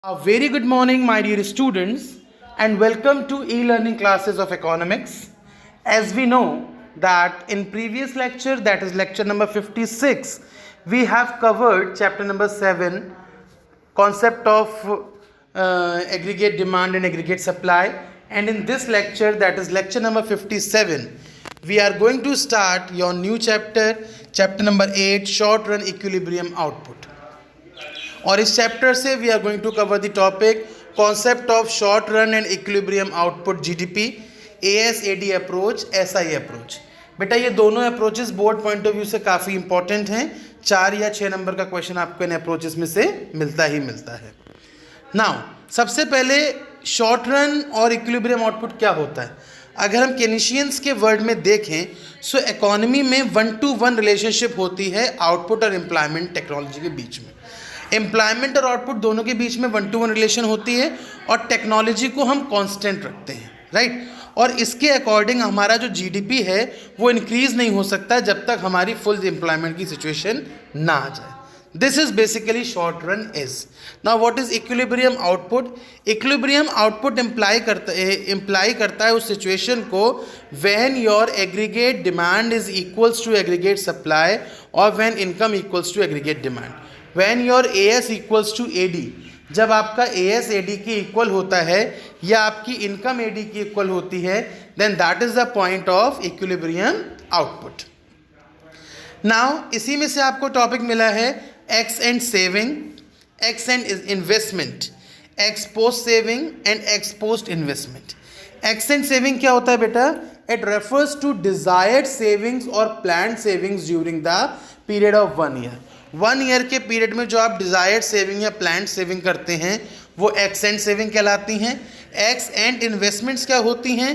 A very good morning, my dear students, and welcome to e-learning classes of economics. As we know that in previous lecture, that is lecture number 56, we have covered chapter number 7, concept of aggregate demand and aggregate supply. And in this lecture, that is lecture number 57, we are going to start your new chapter, chapter number 8, short run equilibrium output. और इस chapter से we are going to cover the topic concept of short run and equilibrium output GDP, AS AD approach, SI approach. बेटा ये दोनों approaches board point of view से काफ़ी important हैं. 4 या 6 नंबर का क्वेश्चन आपको इन अप्रोचेस में से मिलता है. नाउ सबसे पहले शॉर्ट रन और इक्विलिब्रियम आउटपुट क्या होता है. अगर हम केनिशियंस के वर्ड में देखें सो इकोनॉमी में 1-to-1 रिलेशनशिप होती है आउटपुट और एम्प्लॉयमेंट टेक्नोलॉजी के बीच में. एम्प्लॉयमेंट और आउटपुट दोनों के बीच में 1-to-1 रिलेशन होती है और टेक्नोलॉजी को हम कांस्टेंट रखते हैं, राइट. और इसके अकॉर्डिंग हमारा जो जीडीपी है वो इंक्रीज़ नहीं हो सकता जब तक हमारी फुल एम्प्लॉयमेंट की सिचुएशन ना आ जाए. This is basically short run is. Now what is equilibrium output. Equilibrium output imply करता है उस सिचुएशन को when your aggregate demand is equals to aggregate supply और when income equals to aggregate demand. When your AS equals to AD, जब आपका AS AD के equal होता है या आपकी इनकम AD की इक्वल होती है, then that is the point of equilibrium output. Now इसी में से आपको टॉपिक मिला है X and saving, X and investment, X post saving and X post investment. X and saving क्या होता है बेटा. It refers to desired savings or planned savings during the period of 1 year. 1 year के period में जो आप desired saving या plan saving करते हैं वो एक्स एंड सेविंग कहलाती हैं. एक्स एंड इन्वेस्टमेंट्स क्या होती हैं.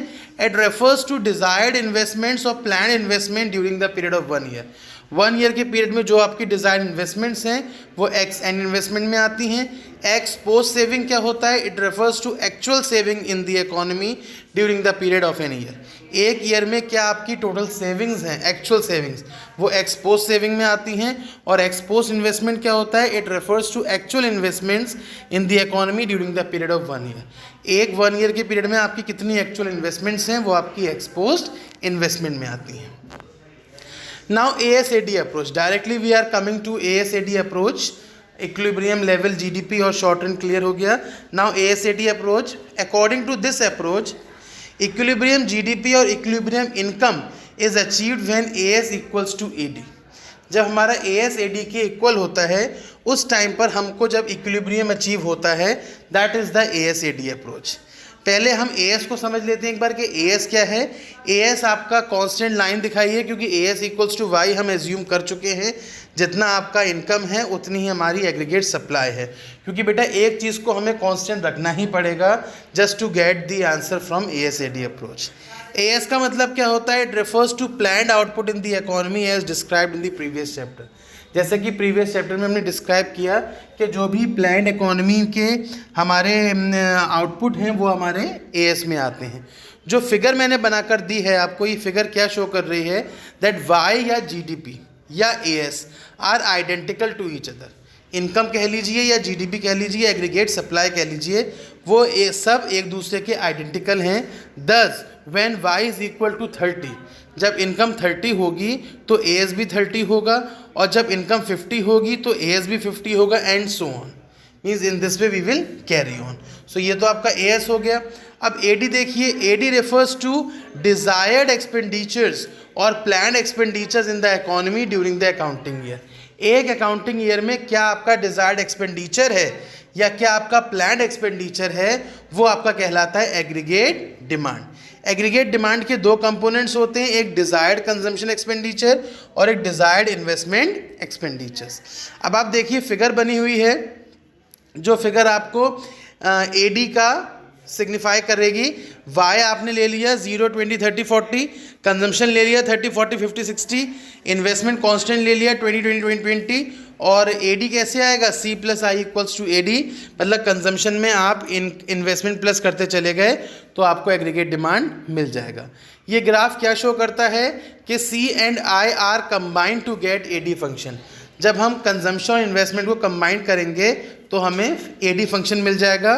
It refers to desired investments और plan investment during the period of 1 year. 1 year के पीरियड में जो आपकी डिज़ायर्ड इन्वेस्टमेंट्स हैं वो एक्स एंड इन्वेस्टमेंट में आती हैं. एक्स पोस्ट सेविंग क्या होता है. It refers to actual saving in the economy during the period of an year. एक ईयर में क्या आपकी टोटल सेविंग्स हैं, एक्चुअल सेविंग्स, वो एक्सपोज सेविंग में आती हैं. और एक्सपोज इन्वेस्टमेंट क्या होता है. It refers to actual investments in the economy during the period of 1 year. एक 1 ईयर के पीरियड में आपकी कितनी एक्चुअल इन्वेस्टमेंट्स हैं वो आपकी एक्सपोज इन्वेस्टमेंट में आती हैं. Now ASAD approach. Directly we are coming to ASAD approach. Equilibrium level GDP और शॉर्ट रन क्लियर हो गया. Now ASAD approach. According to this approach equilibrium GDP और equilibrium income is achieved when AS equals to AD. जब हमारा AS AD के equal होता है उस टाइम पर हमको जब इक्विलिब्रियम अचीव होता है that is the ASAD approach. पहले हम AS को समझ लेते हैं एक बार कि AS क्या है. AS आपका कांस्टेंट लाइन दिखाई है क्योंकि AS इक्वल्स टू Y हम एज्यूम कर चुके हैं. जितना आपका इनकम है उतनी ही हमारी एग्रीगेट सप्लाई है क्योंकि बेटा एक चीज़ को हमें कांस्टेंट रखना ही पड़ेगा just to get the answer from ASAD approach. AS का मतलब क्या होता है. It refers to planned output in the economy as described in the previous chapter. जैसे कि प्रीवियस चैप्टर में हमने डिस्क्राइब किया कि जो भी प्लान्ड इकोनॉमी के हमारे आउटपुट हैं वो हमारे AS में आते हैं. जो फिगर मैंने बनाकर दी है आपको, ये फिगर क्या शो कर रही है दैट Y या GDP या AS are identical to each other. Income कह लीजिए या GDP कह लीजिए, एग्रीगेट सप्लाई कह लीजिए, वो सब एक दूसरे के आइडेंटिकल हैं. Thus when Y is equal to 30, जब इनकम 30 होगी तो AS भी 30 होगा और जब इनकम 50 होगी तो AS भी 50 होगा and so on. Means in this way we will carry on. So ये तो आपका AS हो गया. अब AD देखिए. AD refers to desired expenditures और planned expenditures in the economy during the accounting year. एक अकाउंटिंग ईयर में क्या आपका डिज़ायर्ड एक्सपेंडिचर है या क्या आपका प्लान्ड एक्सपेंडिचर है वो आपका कहलाता है एग्रीगेट डिमांड. एग्रीगेट डिमांड के 2 कंपोनेंट्स होते हैं, एक डिज़ायर्ड कंजम्पशन एक्सपेंडिचर और एक डिज़ायर्ड इन्वेस्टमेंट एक्सपेंडिचर्स. अब आप देखिए फिगर बनी हुई है. जो फिगर आपको AD का सिग्निफाई करेगी. Y आपने ले लिया 0, 20, 30, 40. कंजम्पशन ले लिया 30, 40, 50, 60. इन्वेस्टमेंट कांस्टेंट ले लिया 20, 20, 20, 20. और AD कैसे आएगा. C plus I equals to AD. मतलब कंजम्पशन में आप इन्वेस्टमेंट प्लस करते चले गए तो आपको एग्रीगेट डिमांड मिल जाएगा. ये ग्राफ क्या शो करता है कि C and I are combined to get AD function. जब हम कंजम्पशन और इन्वेस्टमेंट को कंबाइन करेंगे तो हमें AD फंक्शन मिल जाएगा।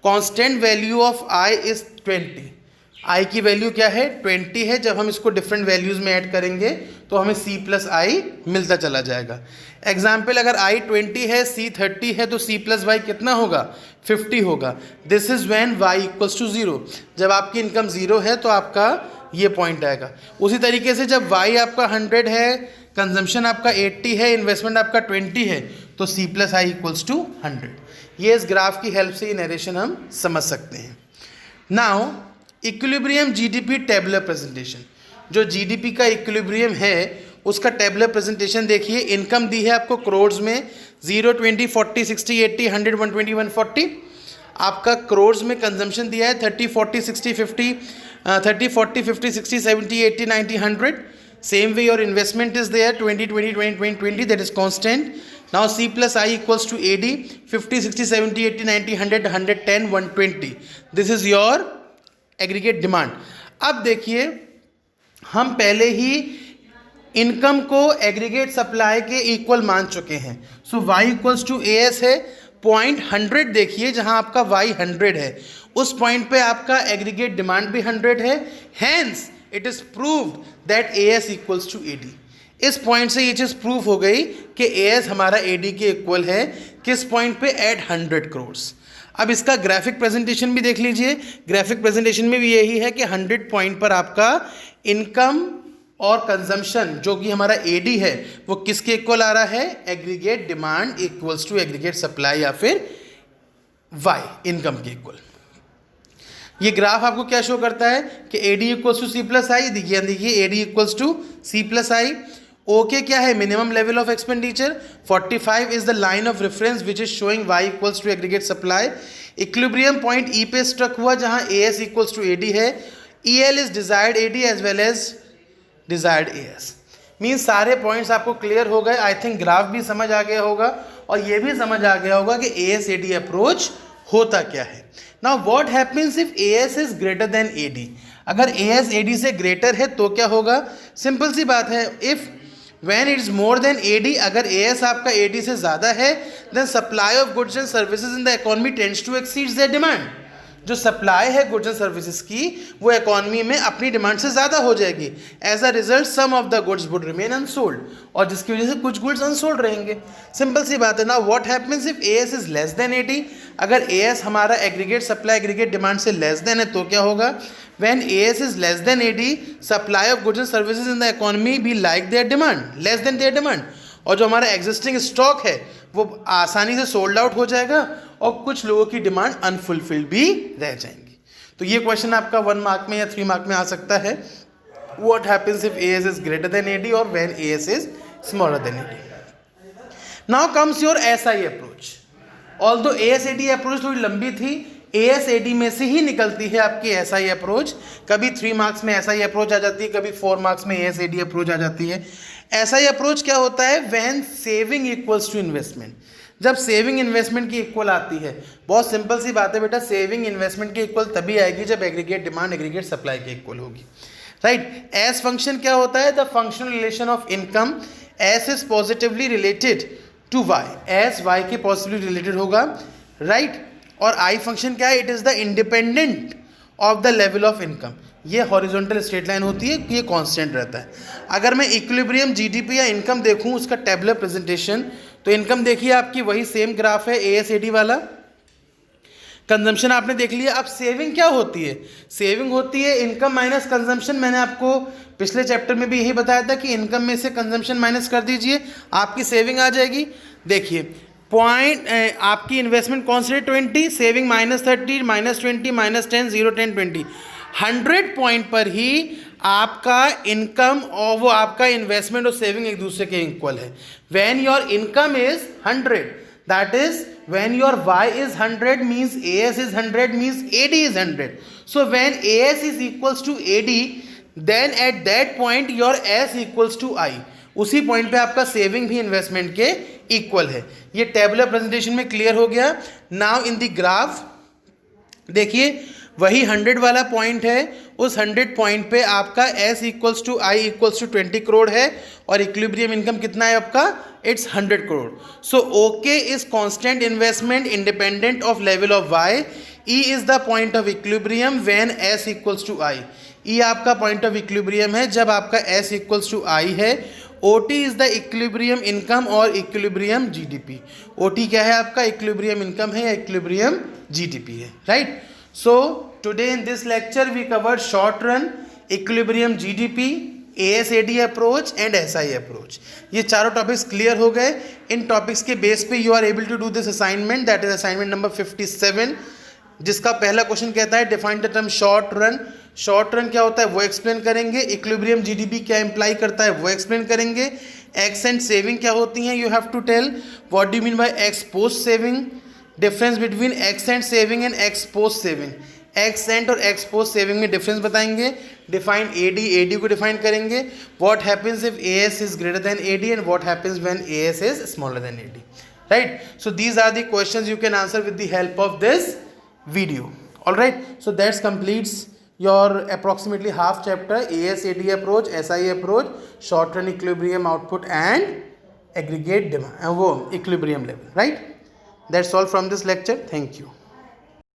Constant value of I is 20। I की वैल्यू क्या है 20 है। जब हम इसको डिफरेंट वैल्यूज में ऐड करेंगे तो हमें C प्लस I मिलता चला जाएगा। एग्जाम्पल, अगर I 20 है, C 30 है, तो C प्लस वाई कितना होगा 50 होगा। This is when y equals to 0। जब आपकी इनकम 0 है तो आपका ये पॉइंट आएगा। उसी तरीके से जब y आपका 100 है, कंजम्पशन आपका 80 है, इन्वेस्टमेंट आपका 20 है, तो C plus I equals to 100। ये इस ग्राफ की हेल्प से ये नरेशन हम समझ सकते हैं। Now equilibrium GDP tabular presentation, जो जीडीपी का इक्विलिब्रियम है उसका टेबुलर प्रेजेंटेशन देखिए। इनकम दी है आपको करोड्स में 0, 20, 40, 60, 80, 100, 120, 140। आपका करोड्स में कंजम्पशन दिया है 30, 40, 60, 50, 30, 40, 50, 60, 70, 80, 90, 100। Same way your investment is there 20, 20, 20, 20, 20, that is constant. Now C plus I equals to AD 50, 60, 70, 80, 90, 100, 110, 120. This is your aggregate demand. अब देखिए हम पहले ही इनकम को एग्रीगेट सप्लाई के इक्वल मान चुके हैं। सो y इक्वल्स टू AS है। पॉइंट 100 देखिए, जहां आपका y 100 है, उस पॉइंट पे आपका एग्रीगेट डिमांड भी 100 है। Hence it is proved that AS equals to AD। इस पॉइंट से ये चीज़ प्रूव हो गई कि AS हमारा AD के इक्वल है। किस पॉइंट पे? एट 100 करोड़। अब इसका ग्राफिक प्रेजेंटेशन भी देख लीजिए। ग्राफिक प्रेजेंटेशन में भी यही है कि 100 पॉइंट पर आपका इनकम और कंजम्पशन जो कि हमारा AD है वो किसके इक्वल आ रहा है? Aggregate demand equals to aggregate supply या फिर Y इनकम के इक्वल। ये ग्राफ आपको क्या शो करता है कि AD equals to C plus I. देखिए AD equals to C plus I. Okay क्या है? Minimum level of expenditure. 45 is the line of reference which is showing y equals to aggregate supply. Equilibrium point E पे struck हुआ जहां AS equals to AD है। EL is desired AD as well as desired AS। Means सारे points आपको clear हो गए। I think graph भी समझ आ गया होगा और ये भी समझ आ गया होगा कि AS AD अप्रोच होता क्या है। Now what happens if AS is greater then AD? अगर AS AD से ग्रेटर है तो क्या होगा? सिंपल सी बात है, if When it is more than AD, अगर AS आपका AD से ज़्यादा है, then supply of goods and services in the economy tends to exceed their demand. जो सप्लाई है गुड्स एंड सर्विसेज की वो इकोनॉमी में अपनी डिमांड से ज़्यादा हो जाएगी। As a result some of the goods would remain unsold, और जिसकी वजह से कुछ गुड्स अनसोल्ड रहेंगे। सिंपल सी बात है ना। What happens if AS is less than AD? अगर AS हमारा एग्रीगेट सप्लाई एग्रीगेट डिमांड से लेस देन है तो क्या होगा? When AS is less than AD, supply of goods and services in the economy be like their demand, less than their demand. और जो हमारा एग्जिस्टिंग स्टॉक है वो आसानी से सोल्ड आउट हो जाएगा और कुछ लोगों की डिमांड अनफुलफिल्ड भी रह जाएंगी। तो ये क्वेश्चन आपका 1 मार्क में या 3 मार्क में आ सकता है। What happens if AS is greater than AD or when AS is smaller than AD? Now comes your SI approach. Although AS AD approach थोड़ी लंबी थी, AS AD में से ही निकलती है आपकी SI अप्रोच। कभी 3 मार्क्स में SI अप्रोच आ जाती है, कभी 4 मार्क्स में AS AD अप्रोच आ जाती है। SI अप्रोच क्या होता है? When saving equals to investment. जब सेविंग इन्वेस्टमेंट की इक्वल आती है। बहुत सिंपल सी बात है बेटा, सेविंग इन्वेस्टमेंट की इक्वल तभी आएगी जब एग्रीगेट डिमांड एग्रीगेट सप्लाई के इक्वल होगी, राइट। एस फंक्शन क्या होता है? The functional relation of income. S is positively related to Y, S Y के पॉजिटिवली रिलेटेड होगा, राइट। और आई फंक्शन क्या है? It is the independent of the level of income. ये हॉरिजॉन्टल स्ट्रेट लाइन होती है, ये कांस्टेंट रहता है। अगर मैं इक्विलिब्रियम जीडीपी या इनकम देखूं उसका टेबुलर प्रेजेंटेशन, तो इनकम देखिए आपकी वही सेम ग्राफ है AS AD वाला। कंजम्पशन आपने देख लिया। अब सेविंग क्या होती है? सेविंग होती है इनकम माइनस कंजम्पशन। मैंने आपको पिछले चैप्टर में भी यही बताया था कि इनकम में से कंजम्पशन माइनस कर दीजिए, आपकी सेविंग आ जाएगी। देखिए पॉइंट आपकी इन्वेस्टमेंट कौन सी है? 20, सेविंग -30, -20, -10, 0, 10, 20। 100 पॉइंट पर ही आपका इनकम और वो आपका इन्वेस्टमेंट और सेविंग एक दूसरे के इक्वल है। When your income is 100, that is when your y is 100 means AS is 100 means AD is 100. So when AS is equals to AD, then at that point your S equals to I. उसी point पे आपका saving भी investment के equal है। ये tabular presentation में clear हो गया। नाउ इन द ग्राफ देखिए वही 100 वाला पॉइंट है, उस 100 पॉइंट पे आपका S equals to I equals to 20 crore है और इक्विलिब्रियम इनकम कितना है आपका? It's 100 crore. So OK is constant investment independent of level of Y. E is the point of equilibrium when S equals to I. E आपका point of equilibrium है जब आपका S equals to I है. OT is the equilibrium income और equilibrium GDP. OT क्या है आपका? equilibrium income है या equilibrium GDP है, right? So today in this lecture we covered short run, equilibrium GDP, ASAD approach and SI approach. ये चारों टॉपिक्स क्लियर हो गए. इन टॉपिक्स के बेस पे you are able to do this assignment, that is assignment number 57, जिसका पहला question कहता है define the term short run. Short run क्या होता है वो एक्सप्लेन करेंगे. इक्विलिब्रियम जीडीपी क्या इंप्लाई करता है वो एक्सप्लेन करेंगे. एक्स एंड सेविंग क्या होती हैं, you have to tell what do mean by ex post saving, difference between ex ante saving and ex post saving. Ex ante और एक्स पोस्ट सेविंग में डिफरेंस बताएंगे. डिफाइन एडी, एडी को define करेंगे. What happens if AS is greater than AD and what happens when AS is smaller than AD, right? So these are the questions you can answer with the help of this video. All right, so that completes your approximately half chapter, ASAD approach, SI approach, short run equilibrium output and aggregate demand, equilibrium level, right? That's all from this lecture. Thank you.